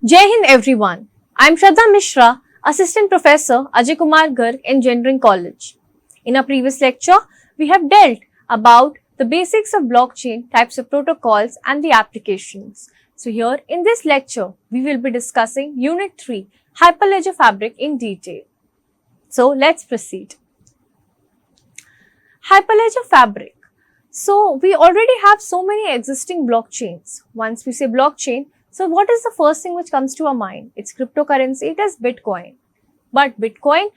Jai Hind everyone. I'm Shraddha Mishra, Assistant Professor Ajay Kumar Garg, Engineering College. In our previous lecture, we have dealt about the basics of blockchain, types of protocols and the applications. So here in this lecture, we will be discussing Unit 3, Hyperledger Fabric in detail. So let's proceed. Hyperledger Fabric. So we already have so many existing blockchains. Once we say blockchain, so what is the first thing which comes to our mind? It's cryptocurrency, it is Bitcoin. But Bitcoin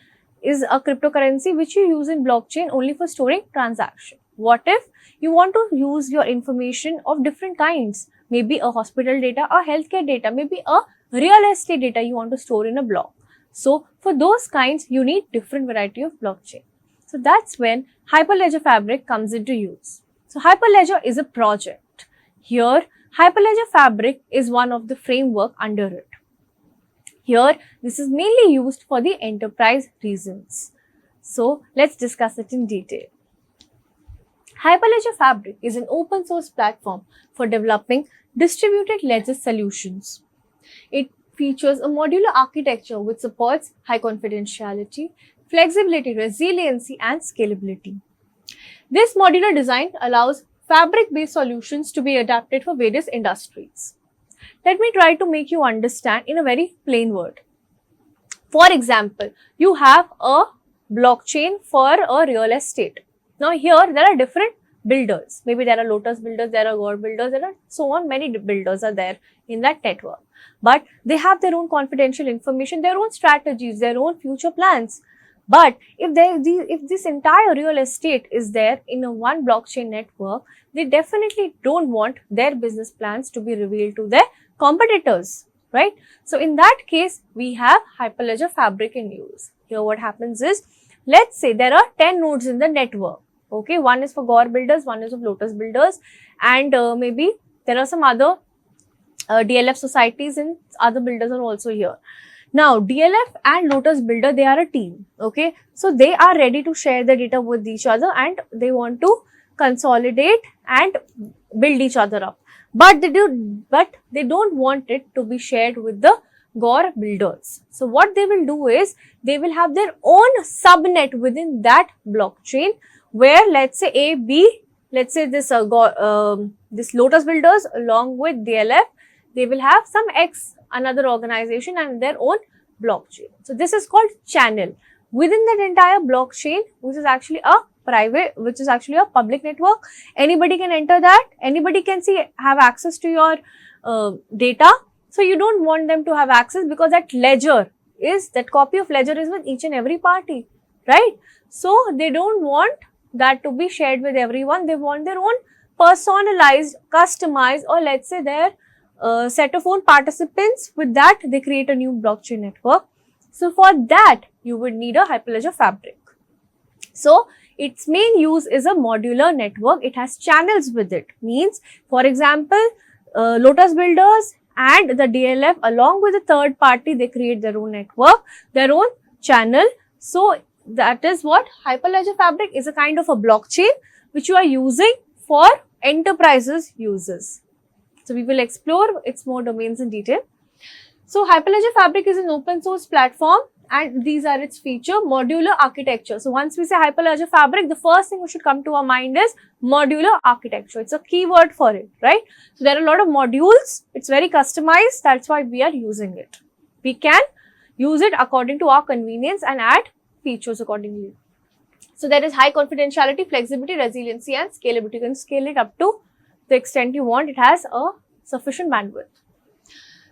is a cryptocurrency which you use in blockchain only for storing transaction. What if you want to use your information of different kinds? Maybe a hospital data, a healthcare data, maybe a real estate data you want to store in a block. So for those kinds, you need different variety of blockchain. So that's when Hyperledger Fabric comes into use. So Hyperledger is a project. Here, Hyperledger Fabric is one of the framework under it. Here, this is mainly used for the enterprise reasons. So, let's discuss it in detail. Hyperledger Fabric is an open source platform for developing distributed ledger solutions. It features a modular architecture which supports high confidentiality, flexibility, resiliency, and scalability. This modular design allows fabric-based solutions to be adapted for various industries. Let me try to make you understand in a very plain word. For example, you have a blockchain for a real estate. Now here there are different builders. Maybe there are Lotus builders, there are Gore builders, there are so on, many builders are there in that network. But they have their own confidential information, their own strategies, their own future plans. But if this entire real estate is there in a one blockchain network, they definitely don't want their business plans to be revealed to their competitors, right? So in that case, we have Hyperledger Fabric in use. Here what happens is, let's say there are 10 nodes in the network. Okay, one is for Gore builders, one is of Lotus builders, and maybe there are some other DLF societies and other builders are also here. Now, DLF and Lotus Builder, they are a team, okay? So, they are ready to share the data with each other and they want to consolidate and build each other up. But they don't want it to be shared with the Gore builders. So, what they will do is, they will have their own subnet within that blockchain where, let's say A, B, let's say this Lotus builders along with DLF, they will have some X, another organization and their own blockchain. So this is called channel. Within that entire blockchain, which is actually a public network, anybody can enter that, anybody can have access to your data. So you don't want them to have access because that copy of ledger is with each and every party, right? So they don't want that to be shared with everyone. They want their own personalized, customized, or let's say their set of own participants. With that, they create a new blockchain network. So for that, you would need a Hyperledger Fabric. So its main use is a modular network. It has channels with it. Means, for example, Lotus builders and the DLF along with the third party, they create their own network, their own channel. So that is what Hyperledger Fabric is, a kind of a blockchain which you are using for enterprises uses. So we will explore its more domains in detail. So Hyperledger Fabric is an open source platform and these are its feature, modular architecture. So once we say Hyperledger Fabric, the first thing which should come to our mind is modular architecture. It's a keyword for it, right? So there are a lot of modules. It's very customized. That's why we are using it. We can use it according to our convenience and add features accordingly. So there is high confidentiality, flexibility, resiliency and scalability. You can scale it up to the extent you want. It has a sufficient bandwidth.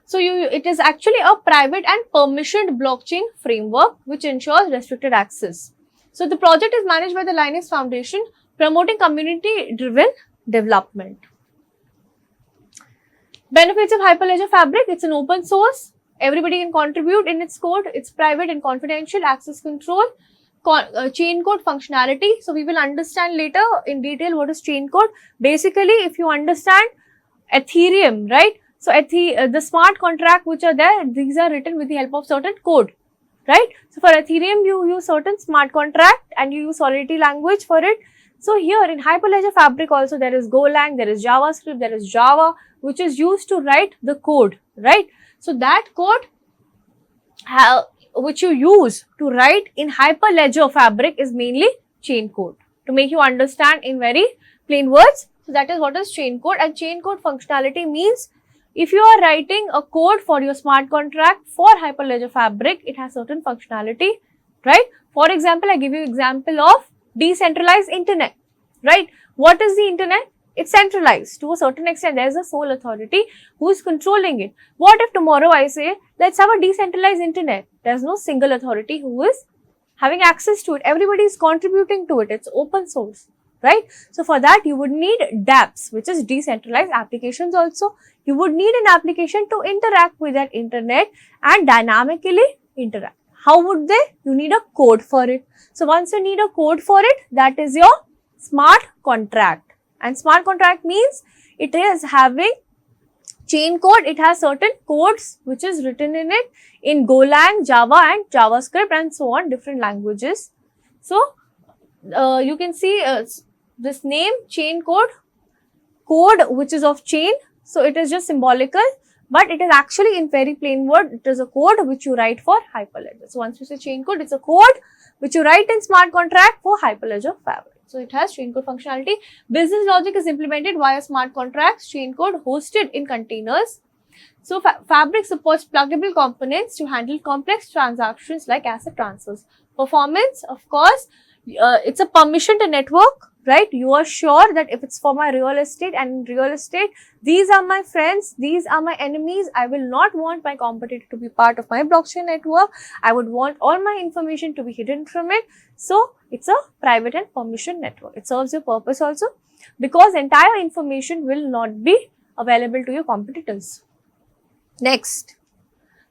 So it is actually a private and permissioned blockchain framework which ensures restricted access. So the project is managed by the Linux Foundation, promoting community-driven development. Benefits of Hyperledger Fabric: it's an open source. Everybody can contribute in its code. It's private and confidential, access control, chain code functionality. So we will understand later in detail what is chain code. Basically, if you understand Ethereum, right? So the smart contract which are there, these are written with the help of certain code, right? So for Ethereum, you use certain smart contract and you use Solidity language for it. So here in Hyperledger Fabric also there is Golang, there is JavaScript, there is Java, which is used to write the code, right? So that code which you use to write in Hyperledger Fabric is mainly chain code. To make you understand in very plain words, so that is what is chain code. And chain code functionality means if you are writing a code for your smart contract for Hyperledger Fabric, it has certain functionality, right? For example, I give you example of decentralized internet, right? What is the internet? It's centralized to a certain extent. There is a sole authority who is controlling it. What if tomorrow I say, let's have a decentralized internet? There's no single authority who is having access to it. Everybody is contributing to it. It's open source, right? So for that, you would need dApps, which is decentralized applications also. You would need an application to interact with that internet and dynamically interact. How would they? You need a code for it. So once you need a code for it, that is your smart contract. And smart contract means it is having chain code. It has certain codes which is written in it in Golang, Java and JavaScript and so on, different languages. So you can see this name chain code which is of chain. So it is just symbolical, but it is actually in very plain word. It is a code which you write for Hyperledger. So once you say chain code, it's a code which you write in smart contract for Hyperledger Fabric. So it has chain code functionality. Business logic is implemented via smart contracts, chain code hosted in containers. So Fabric supports pluggable components to handle complex transactions like asset transfers. Performance, of course, it's a permission to network, right? You are sure that if it's for my real estate, and in real estate, these are my friends, these are my enemies. I will not want my competitor to be part of my blockchain network. I would want all my information to be hidden from it. So it's a private and permission network. It serves your purpose also because entire information will not be available to your competitors. Next.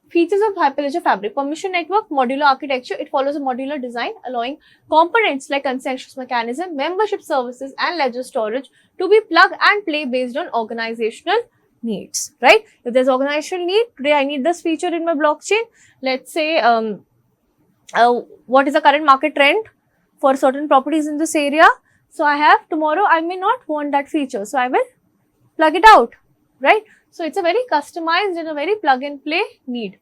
Features of Hyperledger Fabric. Permission network, modular architecture. It follows a modular design, allowing components like consensus mechanism, membership services, and ledger storage to be plug and play based on organizational needs, right? If there's organizational need, today I need this feature in my blockchain. Let's say, what is the current market trend for certain properties in this area? So I have tomorrow, I may not want that feature. So I will plug it out, right? So it's a very customized and a very plug and play need.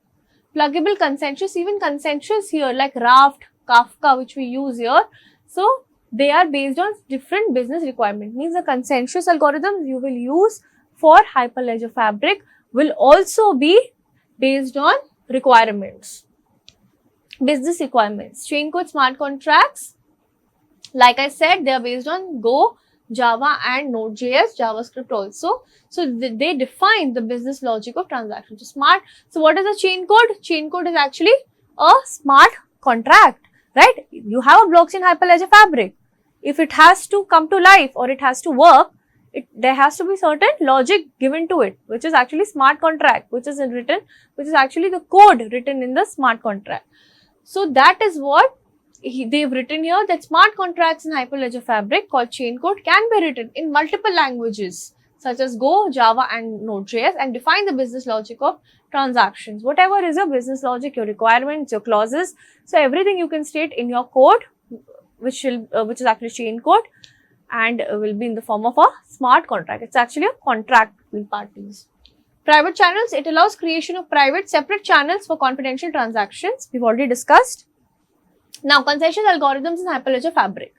Pluggable consensus, even consensus here like Raft, Kafka, which we use here. So they are based on different business requirements. Means the consensus algorithms you will use for Hyperledger Fabric will also be based on requirements, business requirements. Chain code smart contracts, like I said, they are based on Go, Java and Node.js, JavaScript also. So they define the business logic of transactions. So what is a chain code? Chain code is actually a smart contract, right? You have a blockchain Hyperledger Fabric. If it has to come to life or it has to work, there has to be certain logic given to it, which is actually smart contract, which is actually the code written in the smart contract. So that is what they've written here, that smart contracts in Hyperledger Fabric called chain code can be written in multiple languages such as Go, Java and Node.js and define the business logic of transactions. Whatever is your business logic, your requirements, your clauses, so everything you can state in your code, which is actually chain code and will be in the form of a smart contract. It's actually a contract between parties. Private channels, it allows creation of private separate channels for confidential transactions. We've already discussed. Now, consensus algorithms in Hyperledger Fabric.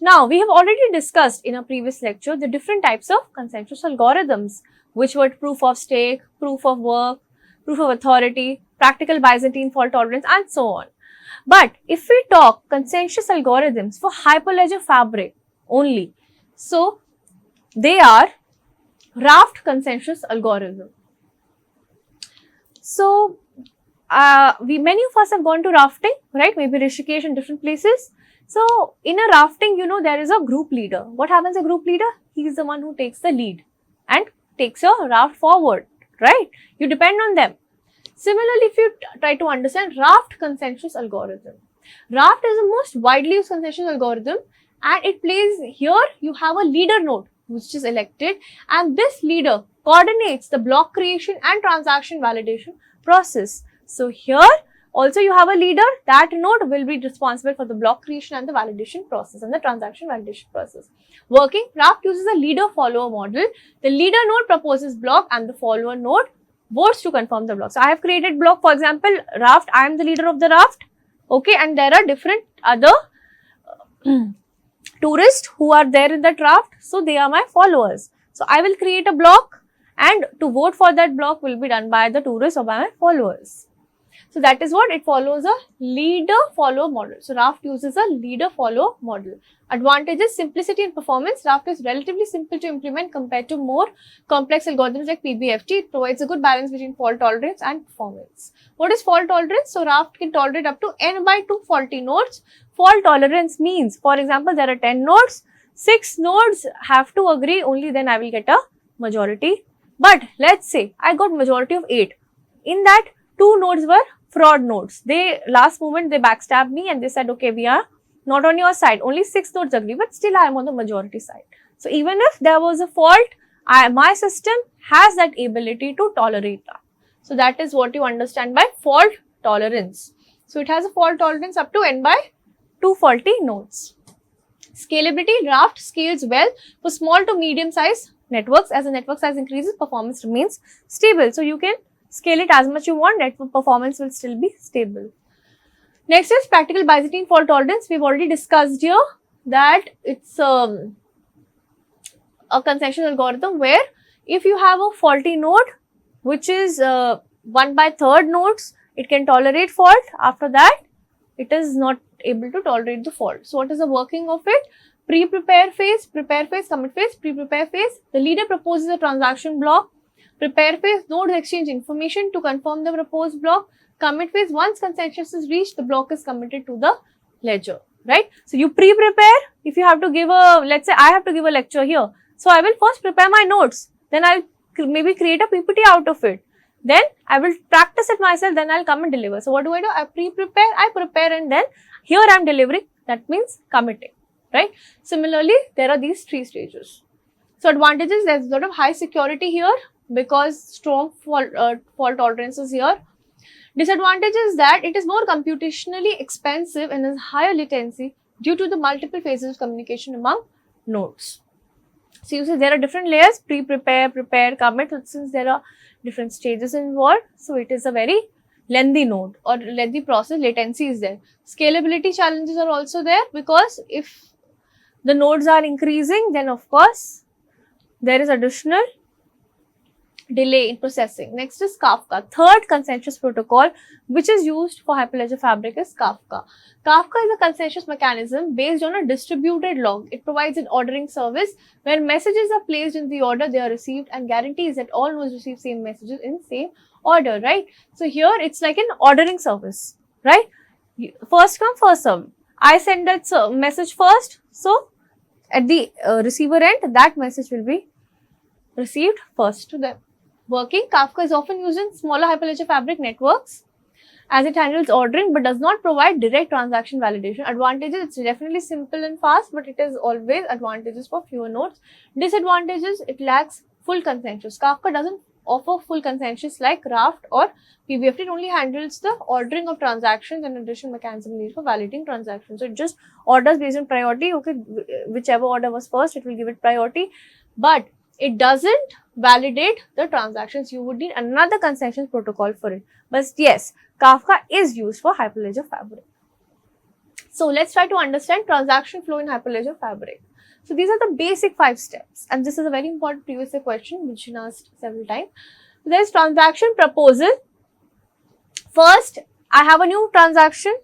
Now, we have already discussed in a previous lecture the different types of consensus algorithms, which were proof of stake, proof of work, proof of authority, practical Byzantine fault tolerance, and so on. But if we talk consensus algorithms for Hyperledger Fabric only, so they are Raft consensus algorithm. So, many of us have gone to rafting, right? Maybe Rishikesh and different places. So, in a rafting, you know, there is a group leader. What happens to a group leader? He is the one who takes the lead and takes your raft forward, right? You depend on them. Similarly, if you try to understand Raft consensus algorithm, Raft is the most widely used consensus algorithm and it plays here, you have a leader node which is elected and this leader coordinates the block creation and transaction validation process. So here also you have a leader, that node will be responsible for the block creation and the validation process and the transaction validation process. Working, Raft uses a leader follower model. The leader node proposes block and the follower node votes to confirm the block. So I have created block, for example, raft. I am the leader of the raft. Okay, and there are different other tourists who are there in that raft. So they are my followers. So I will create a block, and to vote for that block will be done by the tourists or by my followers. So that is what it follows, a leader-follower model. So Raft uses a leader-follower model. Advantages: simplicity and performance. Raft is relatively simple to implement compared to more complex algorithms like PBFT. It provides a good balance between fault tolerance and performance. What is fault tolerance? So Raft can tolerate up to n by 2 faulty nodes. Fault tolerance means, for example, there are 10 nodes, 6 nodes have to agree, only then I will get a majority. But let's say I got majority of 8. In that, 2 nodes were fraud nodes. They last moment they backstabbed me and they said, okay, we are not on your side. Only 6 nodes agree, but still I am on the majority side. So even if there was a fault, my system has that ability to tolerate that. So that is what you understand by fault tolerance. So it has a fault tolerance up to n by 2 faulty nodes. Scalability: Raft scales well for small to medium size networks. As the network size increases, performance remains stable. So you can scale it as much you want, network performance will still be stable. Next is practical Byzantine fault tolerance. We've already discussed here that it's a consensus algorithm where if you have a faulty node which is 1 by 3rd nodes, it can tolerate fault. After that, it is not able to tolerate the fault. So what is the working of it? Pre-prepare phase, prepare phase, commit phase, pre-prepare phase. The leader proposes a transaction block. Prepare phase, nodes exchange information to confirm the proposed block. Commit phase, once consensus is reached, the block is committed to the ledger, right? So you pre-prepare. If you have to give a, let's say I have to give a lecture here. So I will first prepare my notes. Then I'll maybe create a PPT out of it. Then I will practice it myself. Then I'll come and deliver. So what do? I pre-prepare, I prepare, and then here I'm delivering. That means committing, right? Similarly, there are these 3 stages. So advantages: there's a lot of high security here because strong fault tolerance is here. Disadvantage is that it is more computationally expensive and has higher latency due to the multiple phases of communication among nodes. So you see there are different layers: pre-prepare, prepare, commit. Since there are different stages involved, so it is a very lengthy node or lengthy process. Latency is there. Scalability challenges are also there because if the nodes are increasing, then of course there is additional delay in processing. Next is Kafka. Third consensus protocol which is used for Hyperledger Fabric is Kafka. Kafka is a consensus mechanism based on a distributed log. It provides an ordering service where messages are placed in the order they are received and guarantees that all nodes receive same messages in same order, right? So here it's like an ordering service, right? First come, first served. I send that message first, so at the receiver end, that message will be received first to them. Working: Kafka is often used in smaller Hyperledger Fabric networks as it handles ordering but does not provide direct transaction validation. Advantages: it's definitely simple and fast, but it is always advantages for fewer nodes. Disadvantages: it lacks full consensus. Kafka doesn't offer full consensus like Raft or PBFT. It only handles the ordering of transactions and additional mechanism needed for validating transactions. So it just orders based on priority. Okay, whichever order was first, it will give it priority, but it doesn't validate the transactions. You would need another consensus protocol for it. But yes, Kafka is used for Hyperledger Fabric. So let's try to understand transaction flow in Hyperledger Fabric. So these are the basic 5 steps, and this is a very important previous year question which been asked several times. So there is transaction proposal. First, I have a new transaction,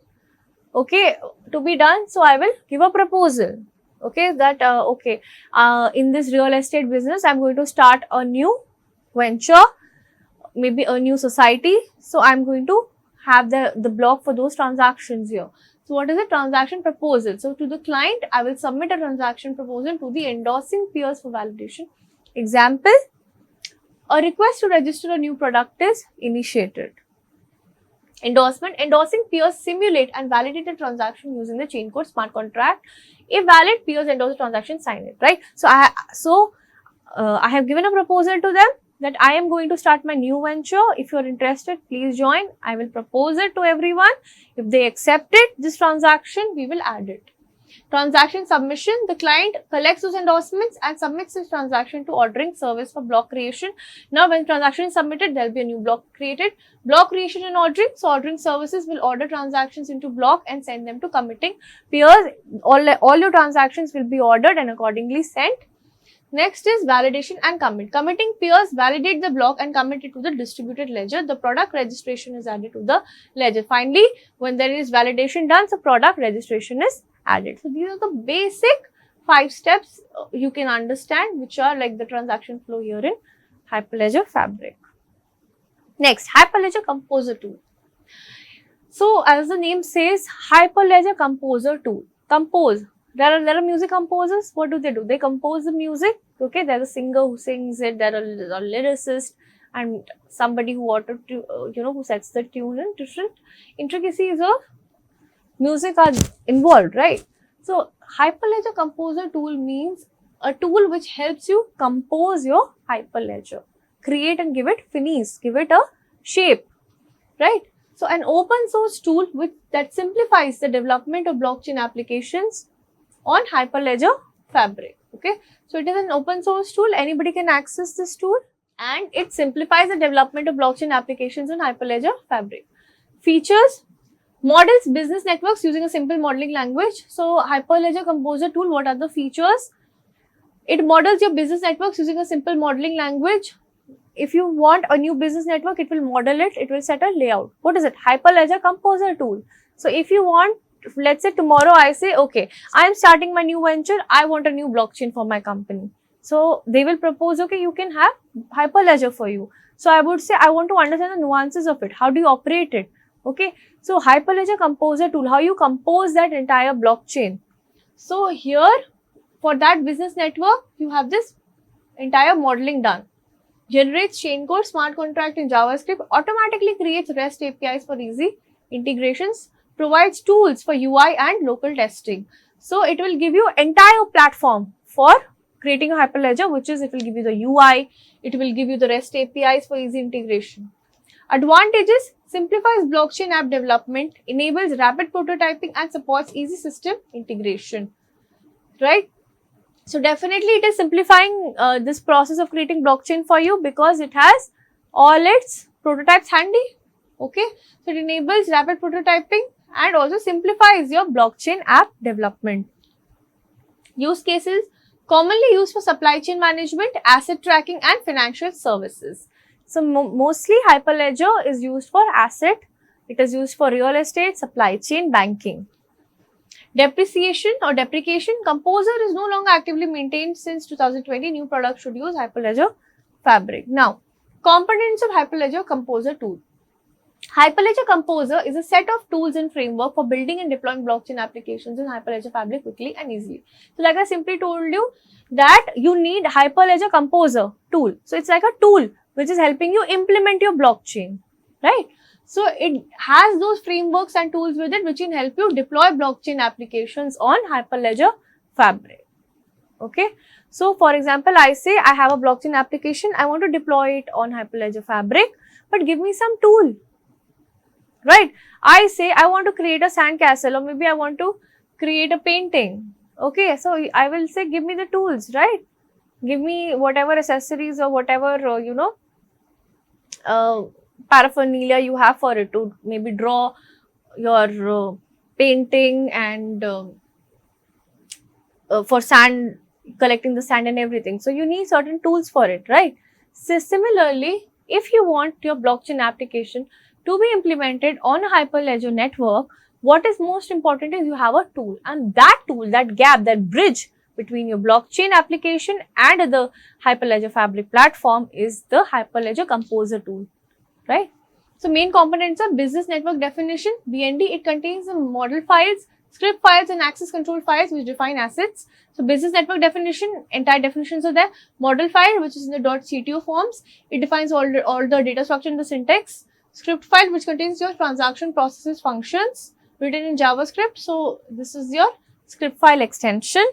okay, to be done. So I will give a proposal. Okay, that in this real estate business, I'm going to start a new venture, maybe a new society. So I'm going to have the block for those transactions here. So what is a transaction proposal? So to the client, I will submit a transaction proposal to the endorsing peers for validation. Example: a request to register a new product is initiated. Endorsement: endorsing peers simulate and validate a transaction using the chain code smart contract. If valid, peers endorse the transaction, sign it, right? So I have given a proposal to them that I am going to start my new venture. If you are interested, please join. I will propose it to everyone. If they accept it, this transaction, we will add it. Transaction submission, the client collects those endorsements and submits his transaction to ordering service for block creation. Now, when transaction is submitted, there will be a new block created. Block creation and ordering. So, ordering services will order transactions into block and send them to committing peers. All your transactions will be ordered and accordingly sent. Next is validation and commit. Committing peers validate the block and commit it to the distributed ledger. The product registration is added to the ledger. Finally, when there is validation done, so product registration is added. So, these are the basic 5 steps you can understand, which are like the transaction flow here in Hyperledger Fabric. Next, Hyperledger Composer tool. So, as the name says, Hyperledger Composer tool. Compose. There are music composers. What do? They compose the music. Okay, there's a singer who sings it. There are a lyricist and somebody who who sets the tune, and different intricacies of music are involved, right? So, Hyperledger Composer tool means a tool which helps you compose your Hyperledger, create and give it finish, give it a shape, right? So, an open source tool that simplifies the development of blockchain applications on Hyperledger Fabric. Okay, so it is an open source tool. Anybody can access this tool, and it simplifies the development of blockchain applications on Hyperledger Fabric. Features: models business networks using a simple modeling language. So, Hyperledger Composer tool, what are the features? It models your business networks using a simple modeling language. If you want a new business network, it will model it. It will set a layout. What is it? Hyperledger Composer tool. So, if you want, let's say tomorrow I say, okay, I am starting my new venture. I want a new blockchain for my company. So, they will propose, okay, you can have Hyperledger for you. So, I would say, I want to understand the nuances of it. How do you operate it? Okay. So, Hyperledger Composer tool, how you compose that entire blockchain. So, here for that business network, you have this entire modeling done. Generates chain code, smart contract in JavaScript, automatically creates REST APIs for easy integrations, provides tools for UI and local testing. So, it will give you entire platform for creating a Hyperledger, which is it will give you the UI, it will give you the REST APIs for easy integration. Advantages: simplifies blockchain app development, enables rapid prototyping and supports easy system integration, right? So, definitely it is simplifying this process of creating blockchain for you because it has all its prototypes handy. Okay, so it enables rapid prototyping and also simplifies your blockchain app development. Use cases: commonly used for supply chain management, asset tracking and financial services. So, mostly Hyperledger is used for asset, it is used for real estate, supply chain, banking. Depreciation or deprecation: Composer is no longer actively maintained since 2020. New products should use Hyperledger Fabric. Now, components of Hyperledger Composer tool. Hyperledger Composer is a set of tools and framework for building and deploying blockchain applications in Hyperledger Fabric quickly and easily. So, like I simply told you that you need Hyperledger Composer tool. So, it's like a tool which is helping you implement your blockchain, right? So, it has those frameworks and tools with it which can help you deploy blockchain applications on Hyperledger Fabric. Okay. So, for example, I say I have a blockchain application, I want to deploy it on Hyperledger Fabric, but give me some tool. Right, I say I want to create a sandcastle, or maybe I want to create a painting. Okay, so I will say give me the tools, right? Give me whatever accessories or whatever paraphernalia you have for it to maybe draw your painting and for sand, collecting the sand and everything. So, you need certain tools for it, right? So, similarly, if you want your blockchain application to be implemented on a Hyperledger network, what is most important is you have a tool, and that tool, that gap, that bridge between your blockchain application and the Hyperledger Fabric platform is the Hyperledger Composer tool, right? So, main components are business network definition, BND. It contains the model files, script files and access control files which define assets. So, business network definition, entire definitions are there. Model file, which is in the .cto forms, it defines all the data structure and the syntax. Script file, which contains your transaction processes functions written in JavaScript. So, this is your script file extension.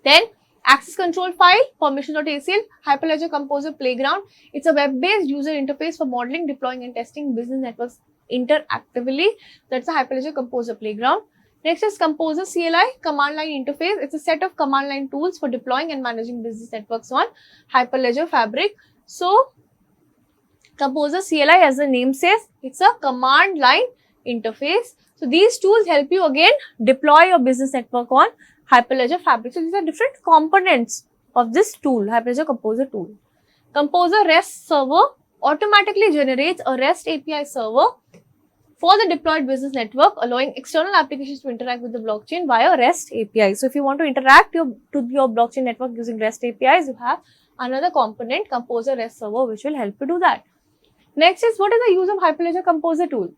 Then, access control file, permissions.acl, Hyperledger Composer Playground. It's a web-based user interface for modeling, deploying and testing business networks interactively. That's the Hyperledger Composer Playground. Next is Composer CLI, command line interface. It's a set of command line tools for deploying and managing business networks on Hyperledger Fabric. So Composer CLI, as the name says, it's a command line interface. So these tools help you again deploy your business network on Hyperledger Fabric. So these are different components of this tool, Hyperledger Composer tool. Composer REST server automatically generates a REST API server for the deployed business network, allowing external applications to interact with the blockchain via REST API. So if you want to interact to your blockchain network using REST APIs, you have another component, Composer REST server, which will help you do that. Next is, what is the use of Hyperledger Composer tool?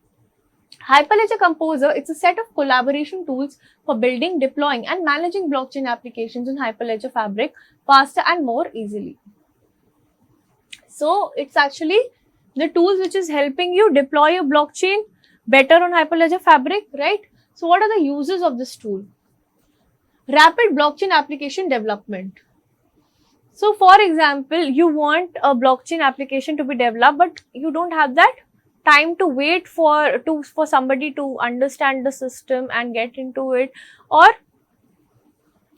Hyperledger Composer, it's a set of collaboration tools for building, deploying and managing blockchain applications in Hyperledger Fabric faster and more easily. So it's actually the tools which is helping you deploy your blockchain better on Hyperledger Fabric, right? So what are the uses of this tool? Rapid blockchain application development. So for example, you want a blockchain application to be developed, but you don't have that time to wait for somebody to understand the system and get into it, or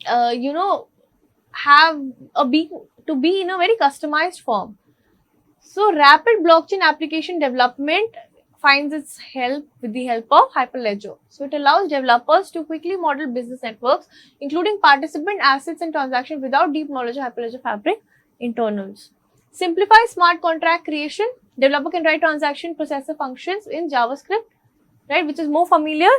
have to be in a very customized form. So rapid blockchain application development finds its help with the help of Hyperledger. So it allows developers to quickly model business networks, including participant assets and transactions, without deep knowledge of Hyperledger Fabric internals. Simplify smart contract creation. Developer can write transaction processor functions in JavaScript, right, which is more familiar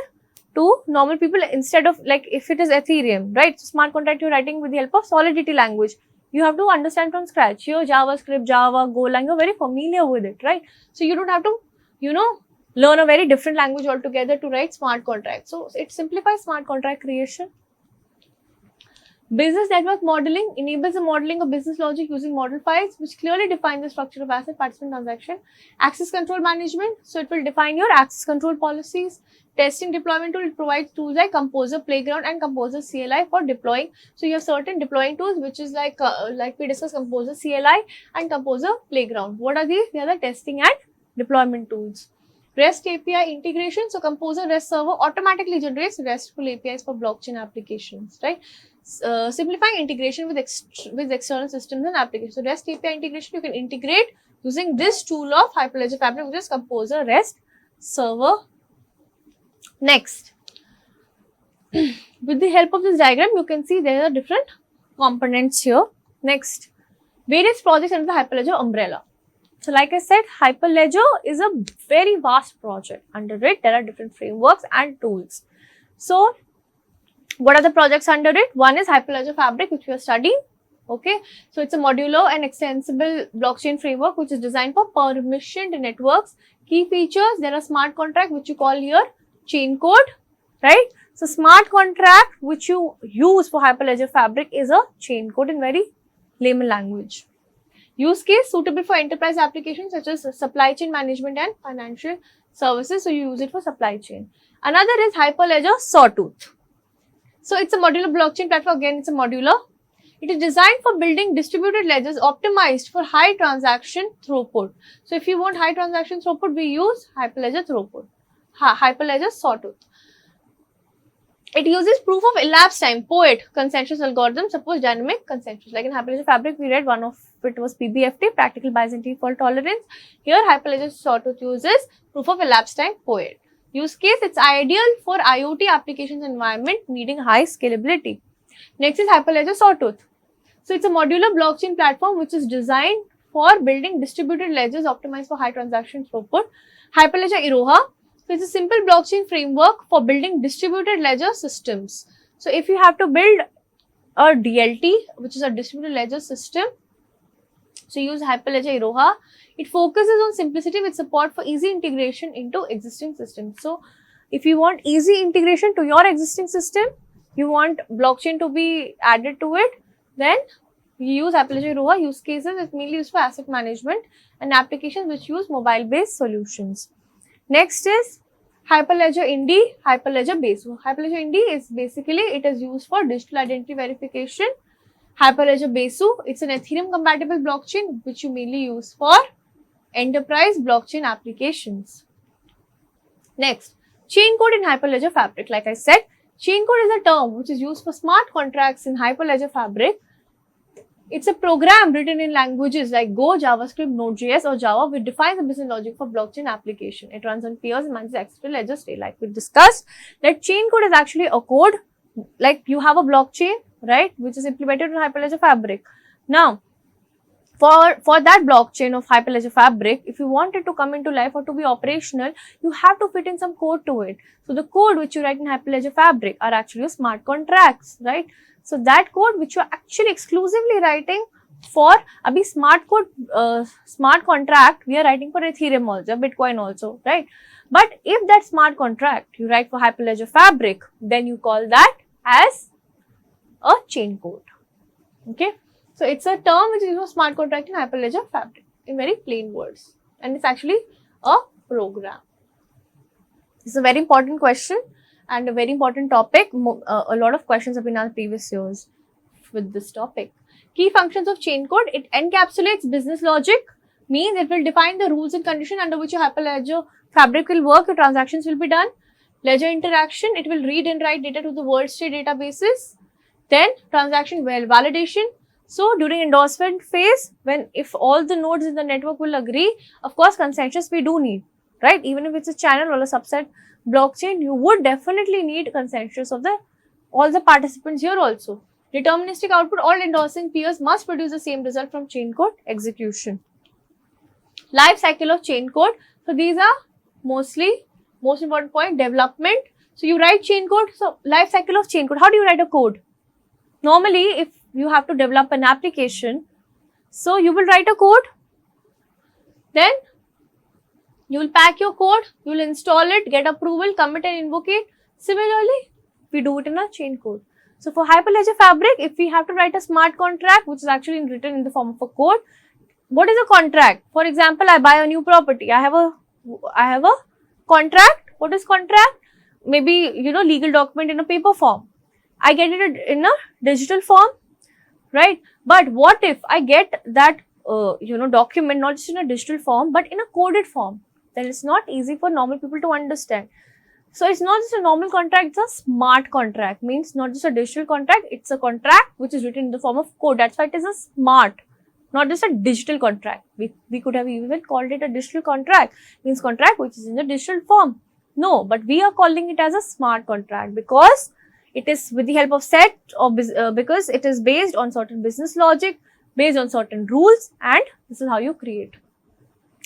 to normal people, instead of like if it is Ethereum, right? So smart contract you're writing with the help of Solidity language. You have to understand from scratch. Here, JavaScript, Java, Golang, you're very familiar with it, right? So you don't have to, learn a very different language altogether to write smart contracts. So it simplifies smart contract creation. Business network modeling enables the modeling of business logic using model files, which clearly define the structure of asset, participant, transaction. Access control management, so it will define your access control policies. Testing deployment tool, it provides tools like Composer Playground and Composer CLI for deploying. So you have certain deploying tools, which is like we discussed, Composer CLI and Composer Playground. What are these? They are the testing and deployment tools. REST API integration. So Composer REST server automatically generates RESTful APIs for blockchain applications, right? Simplifying integration with external systems and applications. So REST API integration, you can integrate using this tool of Hyperledger Fabric, which is Composer REST server. Next, with the help of this diagram, you can see there are different components here. Next, various projects under the Hyperledger umbrella. So like I said, Hyperledger is a very vast project. Under it, there are different frameworks and tools. So what are the projects under it? One is Hyperledger Fabric, which we are studying. Okay, so it's a modular and extensible blockchain framework which is designed for permissioned networks. Key features, there are smart contract, which you call here chain code, right? So smart contract which you use for Hyperledger Fabric is a chain code in very layman language. Use case suitable for enterprise applications such as supply chain management and financial services. So you use it for supply chain. Another is Hyperledger Sawtooth. So it's a modular blockchain platform. Again, it's a modular. It is designed for building distributed ledgers optimized for high transaction throughput. So if you want high transaction throughput, we use Hyperledger Hyperledger Sawtooth. It uses proof of elapsed time, POET, consensus algorithm, suppose dynamic consensus. Like in Hyperledger Fabric, we read one of it was PBFT, practical Byzantine fault tolerance. Here, Hyperledger Sawtooth uses proof of elapsed time, POET. Use case, it's ideal for IoT applications environment needing high scalability. Next is Hyperledger Sawtooth. So it's a modular blockchain platform which is designed for building distributed ledgers optimized for high transaction throughput. Hyperledger Iroha. So it's a simple blockchain framework for building distributed ledger systems. So if you have to build a DLT, which is a distributed ledger system, so use Hyperledger Iroha. It focuses on simplicity with support for easy integration into existing systems. So if you want easy integration to your existing system, you want blockchain to be added to it, then you use Hyperledger Iroha. Use cases, it's mainly used for asset management and applications which use mobile-based solutions. Next is Hyperledger Indy, Hyperledger Besu. Hyperledger Indy is basically, it is used for digital identity verification. Hyperledger Besu, it's an Ethereum compatible blockchain which you mainly use for enterprise blockchain applications. Next, chain code in Hyperledger Fabric. Like I said, Chain code is a term which is used for smart contracts in Hyperledger Fabric. It's a program written in languages like Go, JavaScript, Node.js or Java which defines the business logic for blockchain application. It runs on peers and manages access to ledger state. Like we discussed, that chain code is actually a code, like you have a blockchain, right, which is implemented in Hyperledger Fabric. Now, for that blockchain of Hyperledger Fabric, if you want it to come into life or to be operational, you have to fit in some code to it. So the code which you write in Hyperledger Fabric are actually smart contracts, right? So that code which you are actually exclusively writing for abhi smart contract, we are writing for Ethereum also, Bitcoin also, right? But if that smart contract you write for Hyperledger Fabric, then you call that as a chain code. Okay, so it's a term which is used for smart contract in Hyperledger Fabric in very plain words, and it's actually a program. This is a very important question and a very important topic. A lot of questions have been asked previous years with this topic. Key functions of chain code: it encapsulates business logic, means it will define the rules and conditions under which your Hyperledger Fabric will work, your transactions will be done. Ledger interaction, it will read and write data to the world state databases. Then transaction validation. So during endorsement phase, if all the nodes in the network will agree, of course consensus we do need, right? Even if it's a channel or a subset blockchain, you would definitely need consensus of all the participants here also. Deterministic output, all endorsing peers must produce the same result from chain code execution. Life cycle of chain code. So these are most important point, development. So you write chain code. So life cycle of chain code. How do you write a code? Normally, if you have to develop an application, so you will write a code, then you will pack your code, you will install it, get approval, commit and invoke it. Similarly, we do it in a chain code. So for Hyperledger Fabric, if we have to write a smart contract, which is actually written in the form of a code, what is a contract? For example, I buy a new property. I have a contract. What is contract? Maybe, legal document in a paper form. I get it in a digital form, right? But what if I get that, document not just in a digital form, but in a coded form? Then it's not easy for normal people to understand. So it's not just a normal contract, it's a smart contract. Means not just a digital contract, it's a contract which is written in the form of code. That's why it is a smart, not just a digital contract. We could have even called it a digital contract, means contract which is in the digital form. No, but we are calling it as a smart contract because it is with the help of set or because it is based on certain business logic, based on certain rules, and this is how you create.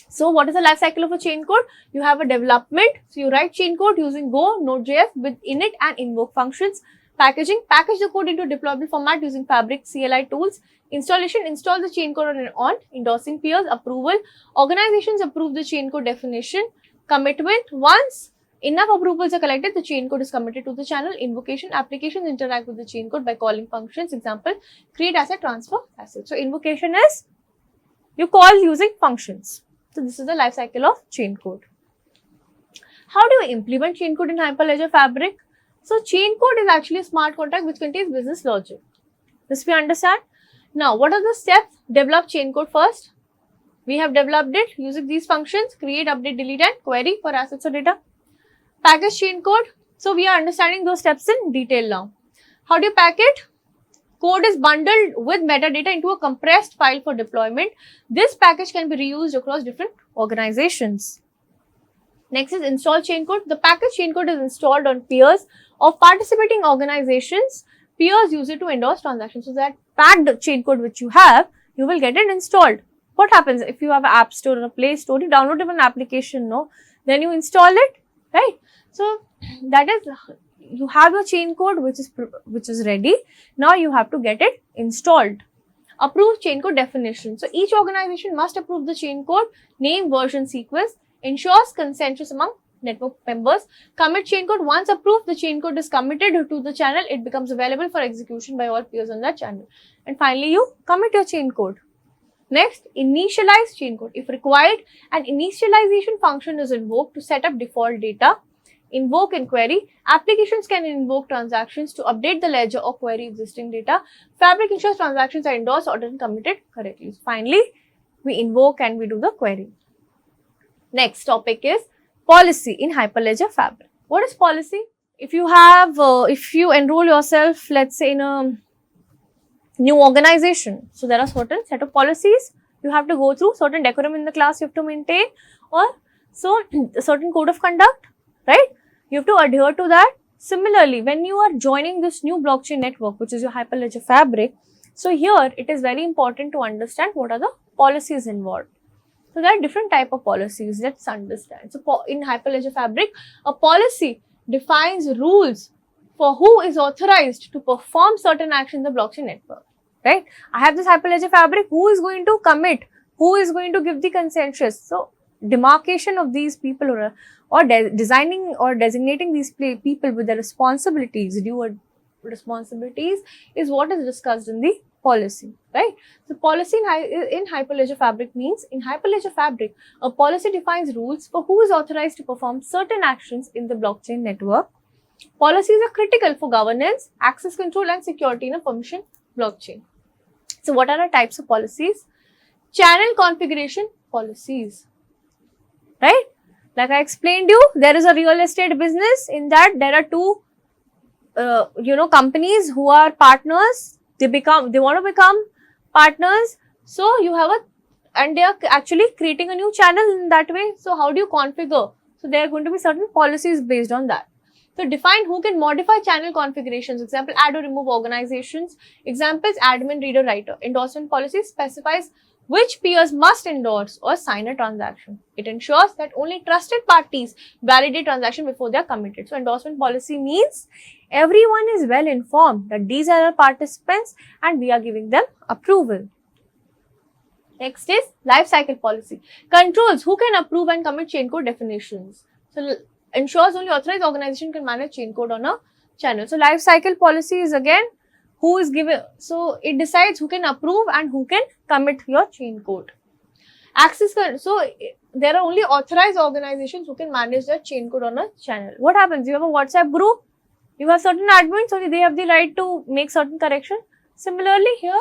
So what is the life cycle of a chain code? You have a development. So you write chain code using Go, Node.js with init and invoke functions. Packaging, package the code into deployable format using Fabric CLI tools. Installation, install the chain code on endorsing peers. Approval, organizations approve the chain code definition. Commitment, once enough approvals are collected, the chain code is committed to the channel. Invocation, applications interact with the chain code by calling functions. Example, create asset, transfer asset. So invocation is you call using functions. So this is the life cycle of chain code. How do you implement chain code in Hyperledger Fabric? So chain code is actually a smart contract which contains business logic. This we understand. Now, what are the steps? Develop chain code first. We have developed it using these functions: create, update, delete, and query for assets or data. Package chain code. So we are understanding those steps in detail now. How do you pack it? Code is bundled with metadata into a compressed file for deployment. This package can be reused across different organizations. Next is install chain code. The package chain code is installed on peers of participating organizations. Peers use it to endorse transactions. So that packed chain code which you have, you will get it installed. What happens if you have an app store or a Play Store? You download an application, no? Then you install it, right? So that is, you have your chain code which is ready. Now you have to get it installed. Approve chain code definition. So each organization must approve the chain code, name, version, sequence, ensures consensus among network members. Commit chain code. Once approved, the chain code is committed to the channel. It becomes available for execution by all peers on that channel. And finally, you commit your chain code. Next, initialize chain code. If required, an initialization function is invoked to set up default data. Invoke and query. Applications can invoke transactions to update the ledger or query existing data. Fabric ensures transactions are endorsed, ordered, and committed correctly. Finally, we invoke and we do the query. Next topic is policy in Hyperledger Fabric. What is policy? if you enroll yourself, let's say, in a new organization, so there are certain set of policies you have to go through, certain decorum in the class you have to maintain, or so a certain code of conduct, right? You have to adhere to that. Similarly, when you are joining this new blockchain network, which is your Hyperledger Fabric, so here it is very important to understand what are the policies involved. So there are different type of policies. Let's understand. So in Hyperledger Fabric, a policy defines rules for who is authorized to perform certain actions in the blockchain network, right? I have this Hyperledger Fabric. Who is going to commit? Who is going to give the consensus? So demarcation of these people or designing or designating these people with the responsibilities, due responsibilities, is what is discussed in the policy, right? So policy in Hyperledger Fabric means, in Hyperledger Fabric, a policy defines rules for who is authorized to perform certain actions in the blockchain network. Policies are critical for governance, access control and security in a permission blockchain. So what are the types of policies? Channel configuration policies, right? Like I explained you, there is a real estate business. In that, there are two companies who are partners. They want to become partners. So you have and they are actually creating a new channel in that way. So how do you configure? So there are going to be certain policies based on that. So define who can modify channel configurations. Example, add or remove organizations. Examples, admin, reader, writer. Endorsement policy specifies which peers must endorse or sign a transaction. It ensures that only trusted parties validate transaction before they are committed. So endorsement policy means everyone is well informed that these are our participants and we are giving them approval. Next is life cycle policy. Controls who can approve and commit chain code definitions. So ensures only authorized organization can manage chain code on a channel. So life cycle policy is again who is given, so it decides who can approve and who can commit your chain code. Access, so there are only authorized organizations who can manage the chain code on a channel. What happens? You have a WhatsApp group, you have certain admins, so they have the right to make certain correction. Similarly, here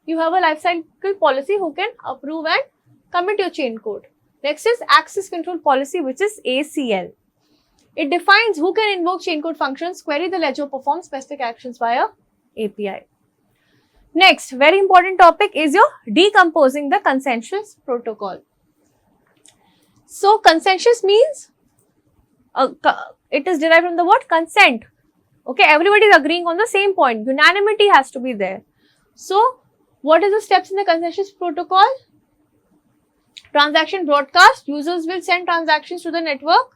you have a life cycle policy who can approve and commit your chain code. Next is access control policy, which is ACL. It defines who can invoke chain code functions, query the ledger, perform specific actions via API. Next, very important topic is your decomposing the consensus protocol. So consensus means it is derived from the word consent. Okay, everybody is agreeing on the same point. Unanimity has to be there. So what is the steps in the consensus protocol? Transaction broadcast. Users will send transactions to the network.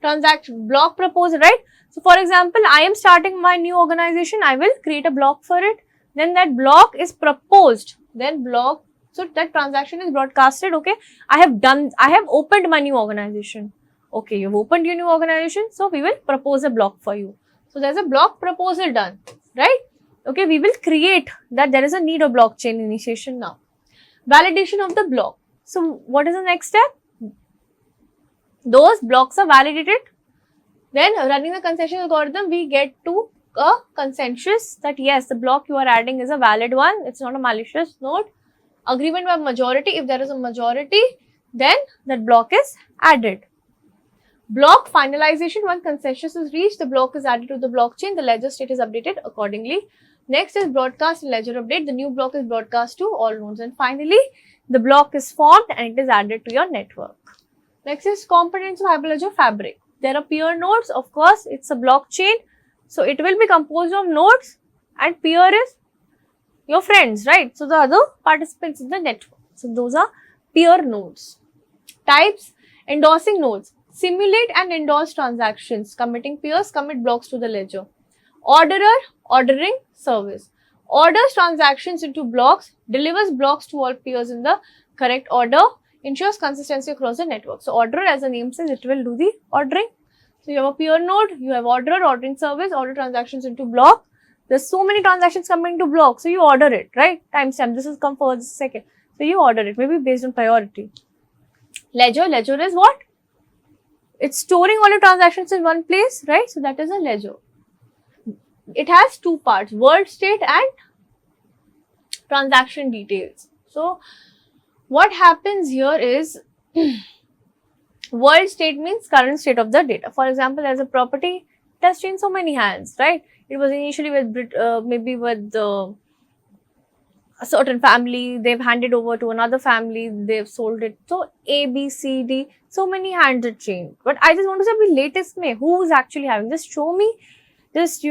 Transaction block proposal, right? So for example, I am starting my new organization. I will create a block for it. Then that block is proposed. Then block, so that transaction is broadcasted. Okay, I have opened my new organization. Okay, you've opened your new organization. So we will propose a block for you. So there's a block proposal done, right? Okay, we will create that there is a need of blockchain initiation now. Validation of the block. So what is the next step? Those blocks are validated. Then running the consensus algorithm, we get to a consensus that yes, the block you are adding is a valid one. It's not a malicious node. Agreement by majority. If there is a majority, then that block is added. Block finalization. Once consensus is reached, the block is added to the blockchain. The ledger state is updated accordingly. Next is broadcast and ledger update. The new block is broadcast to all nodes. And finally, the block is formed and it is added to your network. Next is components of Hyperledger Fabric. There are peer nodes. Of course, it's a blockchain. So it will be composed of nodes and peer is your friends, right? So the other participants in the network. So those are peer nodes. Types, endorsing nodes. Simulate and endorse transactions. Committing peers commit blocks to the ledger. Orderer, ordering service. Orders transactions into blocks, delivers blocks to all peers in the correct order, ensures consistency across the network. So orderer, as the name says, it will do the ordering. So you have a peer node, you have orderer, ordering service, order transactions into block. There's so many transactions coming to block, so you order it, right? Timestamp, this is come first, this is second. So you order it, maybe based on priority. Ledger is what? It's storing all your transactions in one place, right? So that is a ledger. It has two parts, world state and transaction details. So what happens here is world state means current state of the data. For example, there's a property It has changed so many hands, right? It was initially with maybe with a certain family, they've handed over to another family, they've sold it. So A, B, C, D, so many hands it changed. But I just want to say, the latest mein, who's actually having? Just show me, just,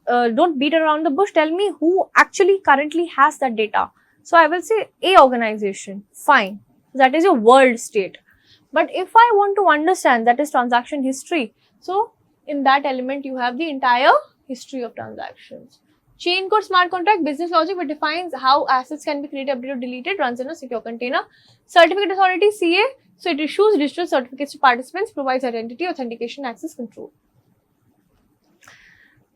don't beat around the bush. Tell me who actually currently has that data. So I will say A organization, fine. That is your world state. But if I want to understand, that is transaction history. So in that element, you have the entire history of transactions. Chain code smart contract, business logic, which defines how assets can be created, updated, or deleted, runs in a secure container. Certificate authority, CA, so it issues digital certificates to participants, provides identity, authentication, access control.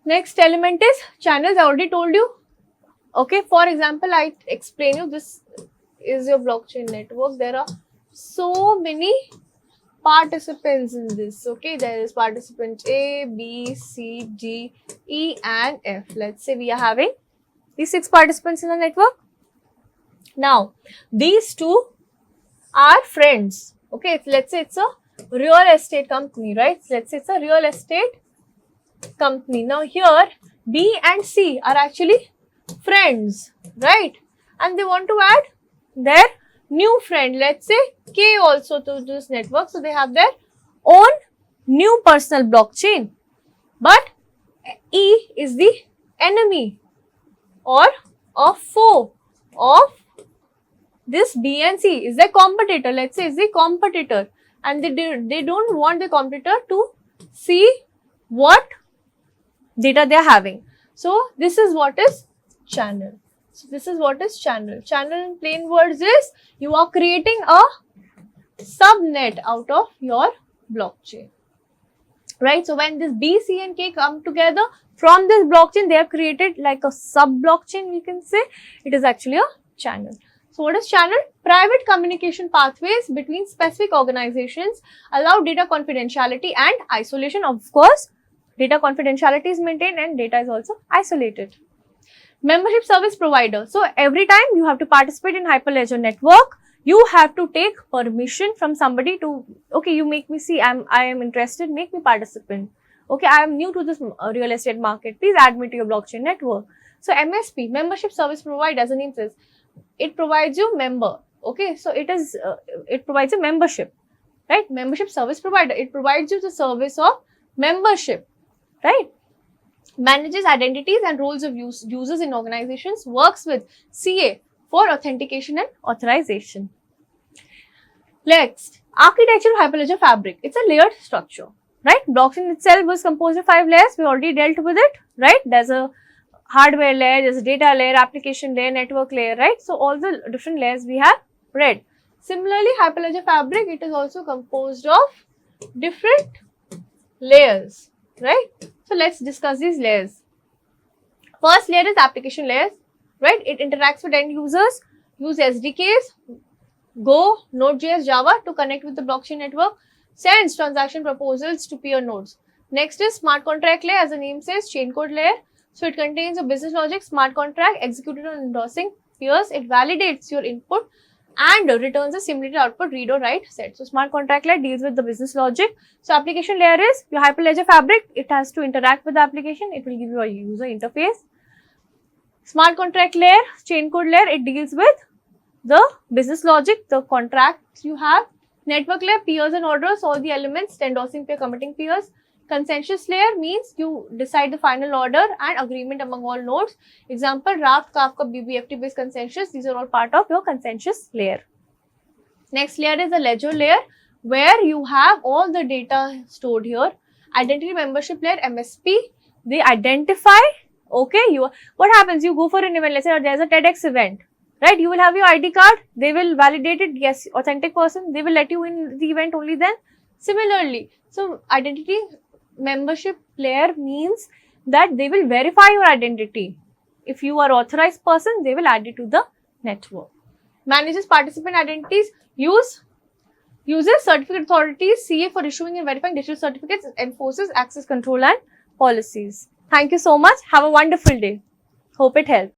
Next element is channels. I already told you. Okay, for example, I explain you, this is your blockchain network. There are so many participants in this. Okay, there is participant A, B, C, D, E and F. Let's say we are having these 6 participants in the network. Now, these 2 are friends. Okay, let's say it's a real estate company, right? Let's say it's a real estate company. Now here, B and C are actually friends, right? And they want to add their new friend, let's say K, also to this network. So they have their own new personal blockchain. But E is the enemy or a foe of this B and C, is their competitor. Let's say is the competitor, and they don't want the competitor to see what data they are having. So this is what is channel. So this is what is channel. Channel in plain words is you are creating a subnet out of your blockchain, right? So when this B, C and K come together from this blockchain, they are created like a sub blockchain, we can say. It is actually a channel. So what is channel? Private communication pathways between specific organizations allow data confidentiality and isolation. Of course, data confidentiality is maintained and data is also isolated. Membership service provider. So every time you have to participate in Hyperledger network, you have to take permission from somebody to, okay, you make me see, I am interested, make me participant. Okay, I am new to this real estate market, please add me to your blockchain network. So MSP, membership service provider, as the name says, it provides you member. Okay, so it provides a membership, right? Membership service provider, it provides you the service of membership, right? Manages identities and roles of users in organizations, works with CA for authentication and authorization. Next, architecture of Hyperledger Fabric. It's a layered structure, right? Blockchain itself was composed of 5 layers. We already dealt with it, right? There's a hardware layer, there's a data layer, application layer, network layer, right? So all the different layers we have read. Similarly, Hyperledger Fabric, it is also composed of different layers, right? So let's discuss these layers. First layer is application layers, right? It interacts with end users, use SDKs, Go, Node.js, Java to connect with the blockchain network, sends transaction proposals to peer nodes. Next is smart contract layer, as the name says, chain code layer. So it contains a business logic, smart contract executed on endorsing peers. It validates your input and returns a simulated output, read or write set. So smart contract layer deals with the business logic. So application layer is your Hyperledger Fabric. It has to interact with the application. It will give you a user interface. Smart contract layer, chain code layer, it deals with the business logic, the contracts you have. Network layer, peers and orders, all the elements, endorsing peer, committing peers. Consensus layer means you decide the final order and agreement among all nodes. Example, Raft, Kafka, BBFT based consensus. These are all part of your consensus layer. Next layer is the ledger layer, where you have all the data stored here. Identity membership layer, MSP. They identify, okay, what happens? You go for an event, let's say there's a TEDx event, right? You will have your ID card. They will validate it. Yes, authentic person. They will let you in the event only then. Similarly, so identity membership layer means that they will verify your identity. If you are authorized person, they will add it to the network. Manages participant identities, uses certificate authorities, CA for issuing and verifying digital certificates, enforces access control and policies. Thank you so much. Have a wonderful day. Hope it helped.